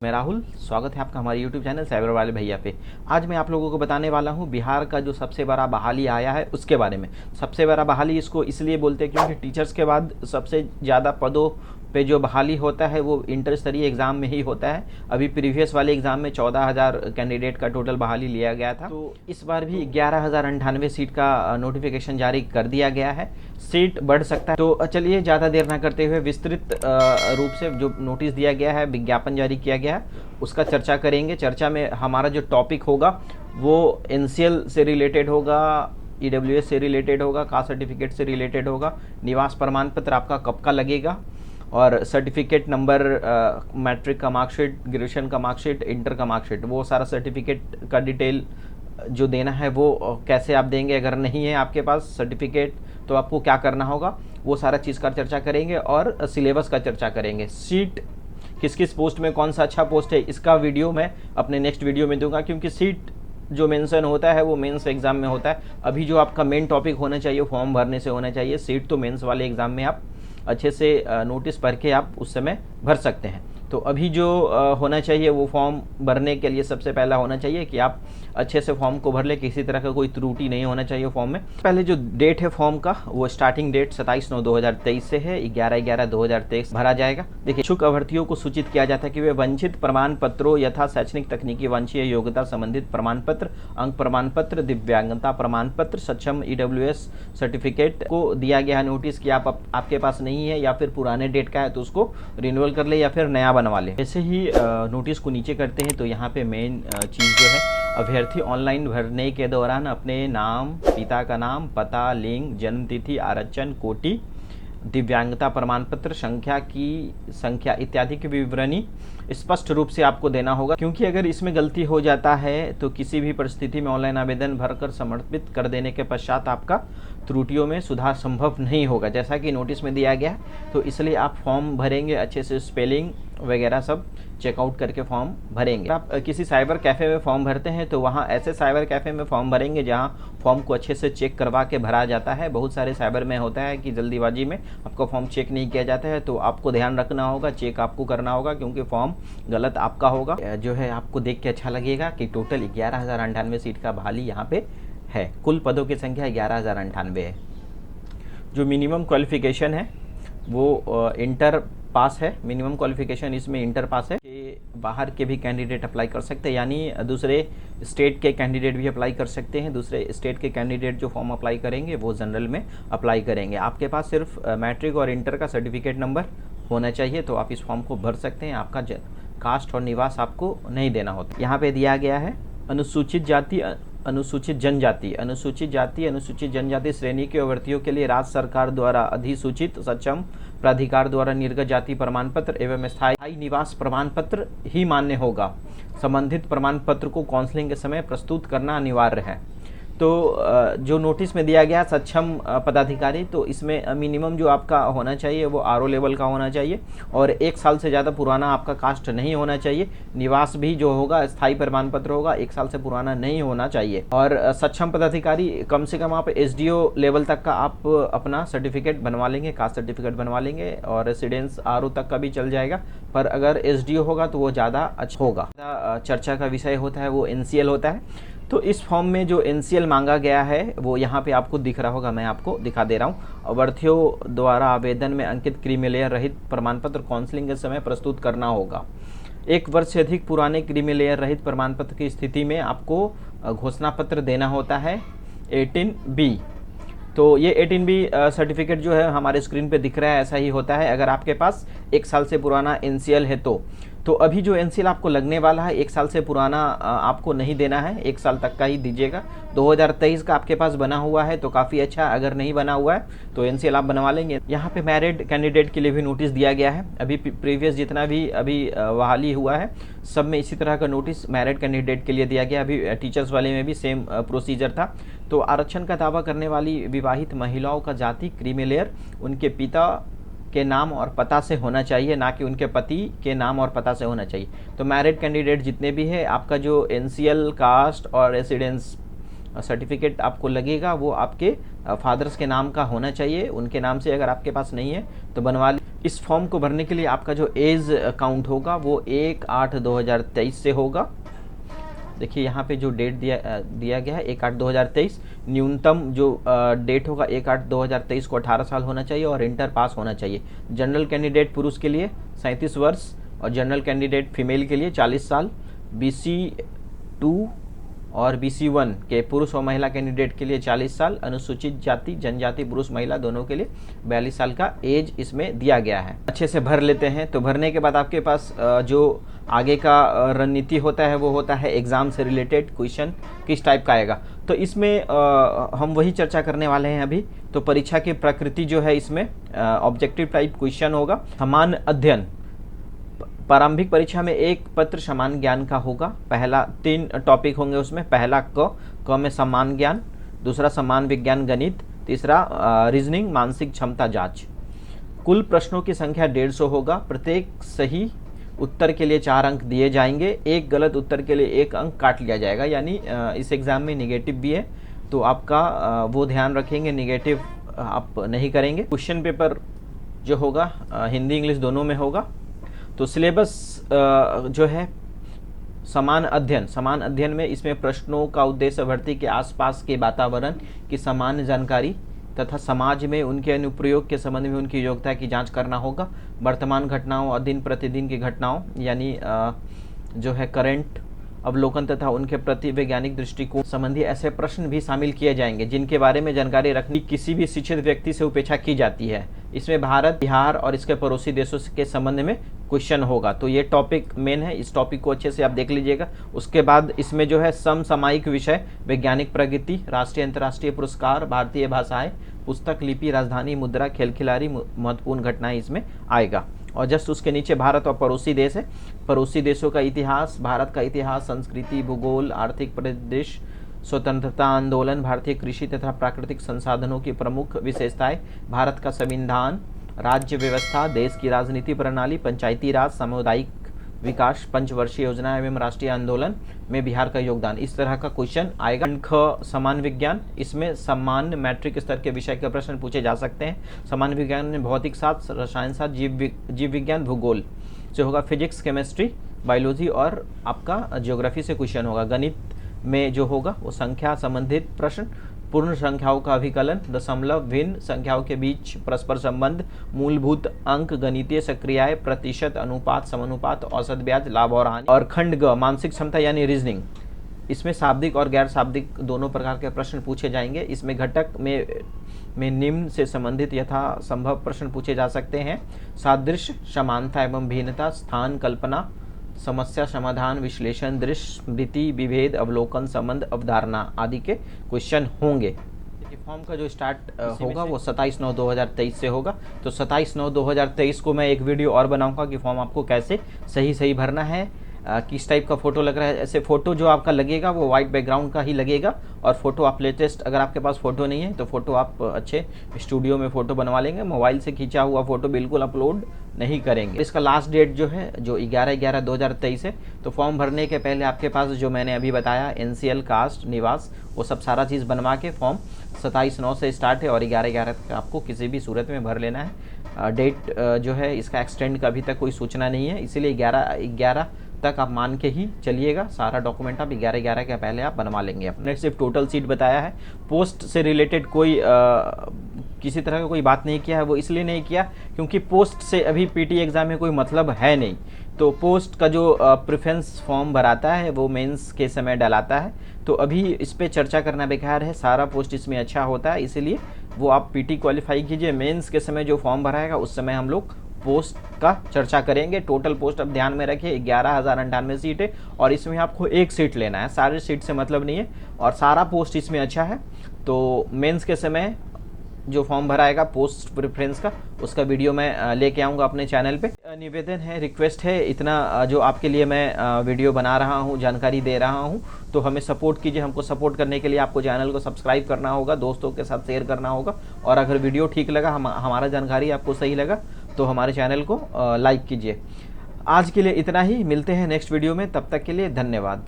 मैं राहुल, स्वागत है आपका हमारे YouTube चैनल साइबर वाले भैया पे। आज मैं आप लोगों को बताने वाला हूँ बिहार का जो सबसे बड़ा बहाली आया है उसके बारे में। सबसे बड़ा बहाली इसको इसलिए बोलते हैं क्योंकि टीचर्स के बाद सबसे ज़्यादा पदों पे जो बहाली होता है वो इंटर स्तरीय एग्ज़ाम में ही होता है। अभी प्रीवियस वाले एग्ज़ाम में 14,000 कैंडिडेट का टोटल बहाली लिया गया था, तो इस बार भी 11,098 सीट का नोटिफिकेशन जारी कर दिया गया है। सीट बढ़ सकता है। तो चलिए ज़्यादा देर ना करते हुए विस्तृत रूप से जो नोटिस दिया गया है, विज्ञापन जारी किया गया है, उसका चर्चा करेंगे। चर्चा में हमारा जो टॉपिक होगा वो एनसीएल से रिलेटेड होगा, ईडब्ल्यूएस से रिलेटेड होगा, कास्ट सर्टिफिकेट से रिलेटेड होगा, निवास प्रमाण पत्र आपका कब का लगेगा, और सर्टिफिकेट नंबर, मैट्रिक का मार्कशीट, ग्रेजुएशन का मार्कशीट, इंटर का मार्कशीट, वो सारा सर्टिफिकेट का डिटेल जो देना है वो कैसे आप देंगे। अगर नहीं है आपके पास सर्टिफिकेट तो आपको क्या करना होगा, वो सारा चीज़ का चर्चा करेंगे। और सिलेबस का चर्चा करेंगे। सीट किस किस पोस्ट में कौन सा अच्छा पोस्ट है, इसका वीडियो मैं अपने नेक्स्ट वीडियो में दूंगा, क्योंकि सीट जो मेंशन होता है वो मेंस एग्जाम में होता है। अभी जो आपका मेन टॉपिक होना चाहिए फॉर्म भरने से होना चाहिए। सीट तो मेंस वाले एग्ज़ाम में आप अच्छे से नोटिस पढ़ के आप उस समय भर सकते हैं। तो अभी जो होना चाहिए वो फॉर्म भरने के लिए सबसे पहला होना चाहिए कि आप अच्छे से फॉर्म को भर ले, किसी तरह का कोई त्रुटि नहीं होना चाहिए फॉर्म में। पहले जो डेट है फॉर्म का, वो स्टार्टिंग डेट 27/9/2023 से है, 11/11/2023 भरा जाएगा। देखिए, इच्छुक अभ्यर्थियों को सूचित किया जाता है कि वे वंचित प्रमाण पत्रों यथा शैक्षणिक तकनीकी वांछनीय योग्यता संबंधित प्रमाण पत्र, अंक प्रमाण पत्र, दिव्यांगता प्रमाण पत्र, सक्षम ईडब्ल्यूएस सर्टिफिकेट को दिया गया नोटिस कि आपके पास नहीं है या फिर पुराने डेट का है तो उसको रिन्यूअल कर ले या फिर नया बनवा ले। ऐसे ही नोटिस को नीचे करते हैं तो यहाँ पे मेन चीज़ जो है, अभ्यर्थी ऑनलाइन भरने के दौरान अपने नाम, पिता का नाम, पता, लिंग, जन्म तिथि, आरक्षण, कोटि, दिव्यांगता प्रमाण पत्र संख्या इत्यादि की विवरणी स्पष्ट रूप से आपको देना होगा, क्योंकि अगर इसमें गलती हो जाता है तो किसी भी परिस्थिति में ऑनलाइन आवेदन भरकर समर्पित कर देने के पश्चात आपका त्रुटियों में सुधार संभव नहीं होगा, जैसा कि नोटिस में दिया गया है। तो इसलिए आप फॉर्म भरेंगे अच्छे से, स्पेलिंग वगैरह सब चेकआउट करके फॉर्म भरेंगे। आप किसी साइबर कैफ़े में फॉर्म भरते हैं तो वहाँ ऐसे साइबर कैफ़े में फॉर्म भरेंगे जहाँ फॉर्म को अच्छे से चेक करवा के भरा जाता है। बहुत सारे साइबर में होता है कि जल्दीबाजी में आपका फॉर्म चेक नहीं किया जाता है, तो आपको ध्यान रखना होगा, चेक आपको करना होगा, क्योंकि फॉर्म गलत आपका होगा। जो है आपको देख के अच्छा लगेगा कि टोटल 11,098 सीट का बहाली यहाँ पे है। कुल पदों की संख्या 11,098 है। जो मिनिमम क्वालिफिकेशन है वो इंटर पास है। मिनिमम क्वालिफिकेशन इसमें इंटर पास है। कि बाहर के भी कैंडिडेट अप्लाई कर सकते हैं, यानी दूसरे स्टेट के कैंडिडेट भी अप्लाई कर सकते हैं। दूसरे स्टेट के कैंडिडेट जो फॉर्म अप्लाई करेंगे वो जनरल में अप्लाई करेंगे। आपके पास सिर्फ मैट्रिक और इंटर का सर्टिफिकेट नंबर होना चाहिए तो आप इस फॉर्म को भर सकते हैं। आपका कास्ट और निवास आपको नहीं देना होता। यहाँ पे दिया गया है अनुसूचित जाति, अनुसूचित जनजाति, अनुसूचित जनजाति श्रेणी के अभ्यर्थियों के लिए राज्य सरकार द्वारा अधिसूचित सक्षम प्राधिकार द्वारा निर्गत जाति प्रमाण पत्र एवं स्थायी निवास प्रमाण पत्र ही मान्य होगा। संबंधित प्रमाण पत्र को काउंसलिंग के समय प्रस्तुत करना अनिवार्य है। तो जो नोटिस में दिया गया सक्षम पदाधिकारी, तो इसमें मिनिमम जो आपका होना चाहिए वो आरओ लेवल का होना चाहिए और 1 साल से ज़्यादा पुराना आपका कास्ट नहीं होना चाहिए। निवास भी जो होगा स्थायी प्रमाण पत्र होगा, 1 साल से पुराना नहीं होना चाहिए। और सक्षम पदाधिकारी कम से कम आप एसडीओ लेवल तक का आप अपना सर्टिफिकेट बनवा लेंगे, कास्ट सर्टिफिकेट बनवा लेंगे, और रेसिडेंस आरओ तक का भी चल जाएगा, पर अगर एसडीओ होगा तो वो ज़्यादा अच्छा होगा। चर्चा का विषय होता है वो एनसीएल होता है। तो इस फॉर्म में जो एनसीएल मांगा गया है वो यहाँ पे आपको दिख रहा होगा, मैं आपको दिखा दे रहा हूँ। अभ्यर्थियों द्वारा आवेदन में अंकित क्रीमी लेयर रहित प्रमाण पत्र काउंसलिंग के समय प्रस्तुत करना होगा। 1 वर्ष से अधिक पुराने क्रीमी लेयर रहित प्रमाण पत्र की स्थिति में आपको घोषणा पत्र देना होता है 18B। तो ये 18B सर्टिफिकेट जो है हमारे स्क्रीन पे दिख रहा है, ऐसा ही होता है अगर आपके पास 1 साल से पुराना एनसीएल है तो अभी जो एनसीएल आपको लगने वाला है 1 साल से पुराना आपको नहीं देना है, 1 साल तक का ही दीजिएगा। 2023 का आपके पास बना हुआ है तो काफ़ी अच्छा, अगर नहीं बना हुआ है तो एनसीएल आप बनवा लेंगे। यहाँ पे मैरिड कैंडिडेट के लिए भी नोटिस दिया गया है। अभी प्रीवियस जितना भी अभी बहाली हुआ है सब में इसी तरह का नोटिस मैरिड कैंडिडेट के लिए दिया गया। अभी टीचर्स वाले में भी सेम प्रोसीजर था। तो आरक्षण का दावा करने वाली विवाहित महिलाओं का जाति क्रीमी लेयर उनके पिता के नाम और पता से होना चाहिए, ना कि उनके पति के नाम और पता से होना चाहिए। तो मैरिड कैंडिडेट जितने भी है, आपका जो एनसीएल, कास्ट और रेसिडेंस सर्टिफिकेट आपको लगेगा वो आपके फादर्स के नाम का होना चाहिए, उनके नाम से अगर आपके पास नहीं है तो बनवा इस फॉर्म को भरने के लिए आपका जो एज काउंट होगा वो 1/8/2023 से होगा। देखिए यहाँ पे जो डेट दिया गया है 1/8/2023। न्यूनतम जो डेट होगा 1/8/2023 को 18 साल होना चाहिए और इंटर पास होना चाहिए। जनरल कैंडिडेट पुरुष के लिए 37 वर्ष और जनरल कैंडिडेट फीमेल के लिए 40 साल। BC2 और BC1 के पुरुष और महिला कैंडिडेट के लिए 40 साल। अनुसूचित जाति जनजाति पुरुष महिला दोनों के लिए 42 साल का एज इसमें दिया गया है। अच्छे से भर लेते हैं। तो भरने के बाद आपके पास जो आगे का रणनीति होता है वो होता है एग्ज़ाम से रिलेटेड क्वेश्चन किस टाइप का आएगा। तो इसमें हम वही चर्चा करने वाले हैं अभी। तो परीक्षा की प्रकृति जो है इसमें ऑब्जेक्टिव टाइप क्वेश्चन होगा। समान अध्ययन, प्रारंभिक परीक्षा में एक पत्र समान ज्ञान का होगा। पहला 3 टॉपिक होंगे उसमें। पहला क में समान ज्ञान, दूसरा समान विज्ञान गणित, तीसरा रीजनिंग मानसिक क्षमता जांच। कुल प्रश्नों की संख्या 150 होगा। प्रत्येक सही उत्तर के लिए 4 अंक दिए जाएंगे। एक गलत उत्तर के लिए 1 अंक काट लिया जाएगा। यानी इस एग्ज़ाम में निगेटिव भी है, तो आपका वो ध्यान रखेंगे, निगेटिव आप नहीं करेंगे। क्वेश्चन पेपर जो होगा हिंदी इंग्लिश दोनों में होगा। तो सिलेबस जो है समान अध्ययन में इसमें प्रश्नों का उद्देश्य भर्ती के आसपास के वातावरण की सामान्य जानकारी तथा समाज में उनके अनुप्रयोग के संबंध में उनकी योग्यता की जांच करना होगा। वर्तमान घटनाओं और दिन प्रतिदिन की घटनाओं यानी जो है करंट अवलोकन तथा उनके प्रति वैज्ञानिक दृष्टिकोण संबंधी ऐसे प्रश्न भी शामिल किए जाएंगे जिनके बारे में जानकारी रखनी किसी भी शिक्षित व्यक्ति से उपेक्षा की जाती है। इसमें भारत, बिहार और इसके पड़ोसी देशों के संबंध में क्वेश्चन होगा। तो ये टॉपिक मेन है, इस टॉपिक को अच्छे से आप देख लीजिएगा। उसके बाद इसमें जो है समसामयिक विषय, वैज्ञानिक प्रगति, राष्ट्रीय अंतर्राष्ट्रीय पुरस्कार, भारतीय भाषाएं, पुस्तक, लिपि, राजधानी, मुद्रा, खेल खिलाड़ी, महत्वपूर्ण घटनाएं इसमें आएगा। और जस्ट उसके नीचे भारत और पड़ोसी देश है। पड़ोसी देशों का इतिहास, भारत का इतिहास, संस्कृति, भूगोल, आर्थिक परिदृश्य, स्वतंत्रता आंदोलन, भारतीय कृषि तथा प्राकृतिक संसाधनों की प्रमुख विशेषताएं, भारत का संविधान, राज्य व्यवस्था, देश की राजनीति प्रणाली, पंचायती राज, सामुदायिक विकास, पंचवर्षीय योजना एवं राष्ट्रीय आंदोलन में बिहार का योगदान। इस तरह का क्वेश्चन आएगा। ख समान विज्ञान, इसमें सामान्य मैट्रिक स्तर के विषय के प्रश्न पूछे जा सकते हैं। सामान्य विज्ञान में भौतिक शास्त्र, रसायन शास्त्र, जीव विज्ञान, भूगोल से होगा। फिजिक्स, केमिस्ट्री, बायोलॉजी और आपका ज्योग्राफी से क्वेश्चन होगा। गणित में जो होगा वो संख्या संबंधित प्रश्न, पूर्ण संख्याओं का अभिकलन, दशमलव, भिन्न संख्याओं के बीच परस्पर संबंध, मूलभूत अंक, गणितीय सक्रियाएं, प्रतिशत, अनुपात, समानुपात, औसत ब्याज, लाभ और हानि। और खंड ग मानसिक क्षमता यानी रीजनिंग, इसमें शाब्दिक और गैर शाब्दिक दोनों प्रकार के प्रश्न पूछे जाएंगे। इसमें घटक में निम्न से संबंधित यथा संभव प्रश्न पूछे जा सकते हैं। सादृश्य, समानता एवं भिन्नता, स्थान कल्पना, समस्या समाधान, विश्लेषण, दृश्य, स्मृति, विभेद, अवलोकन, संबंध, अवधारणा आदि के क्वेश्चन होंगे। फॉर्म का जो स्टार्ट होगा वो 27/9/2023 से होगा। तो 27/9/2023 को मैं एक वीडियो और बनाऊंगा कि फॉर्म आपको कैसे सही भरना है, किस टाइप का फ़ोटो लग रहा है। ऐसे फ़ोटो जो आपका लगेगा वो वाइट बैकग्राउंड का ही लगेगा। और फ़ोटो आप लेटेस्ट, अगर आपके पास फ़ोटो नहीं है तो फ़ोटो आप अच्छे स्टूडियो में फ़ोटो बनवा लेंगे। मोबाइल से खींचा हुआ फ़ोटो बिल्कुल अपलोड नहीं करेंगे। इसका लास्ट डेट जो है जो 11/11/2023 है। तो फॉर्म भरने के पहले आपके पास जो मैंने अभी बताया NCL, कास्ट, निवास, वो सब सारा चीज़ बनवा के फॉर्म 27/9 से स्टार्ट है और 11/11 तक आपको किसी भी सूरत में भर लेना है। डेट जो है इसका एक्सटेंड का अभी तक कोई सूचना नहीं है, इसीलिए 11/11 तक आप मान के ही चलिएगा। सारा डॉक्यूमेंट आप 11/11 के पहले आप बनवा लेंगे। अपने सिर्फ टोटल सीट बताया है। पोस्ट से रिलेटेड कोई किसी तरह का कोई बात नहीं किया है। वो इसलिए नहीं किया क्योंकि पोस्ट से अभी PT एग्ज़ाम में कोई मतलब है नहीं। तो पोस्ट का जो प्रेफरेंस फॉर्म भराता है वो मेंस के समय डलाता है। तो अभी इस पर चर्चा करना बेकार है। सारा पोस्ट इसमें अच्छा होता है, इसीलिए वो आप PT क्वालिफाई कीजिए। मेंस के समय जो फॉर्म भराएगा उस समय हम लोग पोस्ट का चर्चा करेंगे। टोटल पोस्ट अब ध्यान में रखिए 11,098 सीट है और इसमें आपको एक सीट लेना है, सारे सीट से मतलब नहीं है। और सारा पोस्ट इसमें अच्छा है। तो मेंस के समय जो फॉर्म भराएगा पोस्ट प्रेफरेंस का, उसका वीडियो मैं लेके आऊँगा अपने चैनल पे। निवेदन है, रिक्वेस्ट है, इतना जो आपके लिए मैं वीडियो बना रहा हूँ, जानकारी दे रहा हूँ, तो हमें सपोर्ट कीजिए। हमको सपोर्ट करने के लिए आपको चैनल को सब्सक्राइब करना होगा, दोस्तों के साथ शेयर करना होगा। और अगर वीडियो ठीक लगा, हमारा जानकारी आपको सही लगा, तो हमारे चैनल को लाइक कीजिए। आज के लिए इतना ही, मिलते हैं नेक्स्ट वीडियो में, तब तक के लिए धन्यवाद।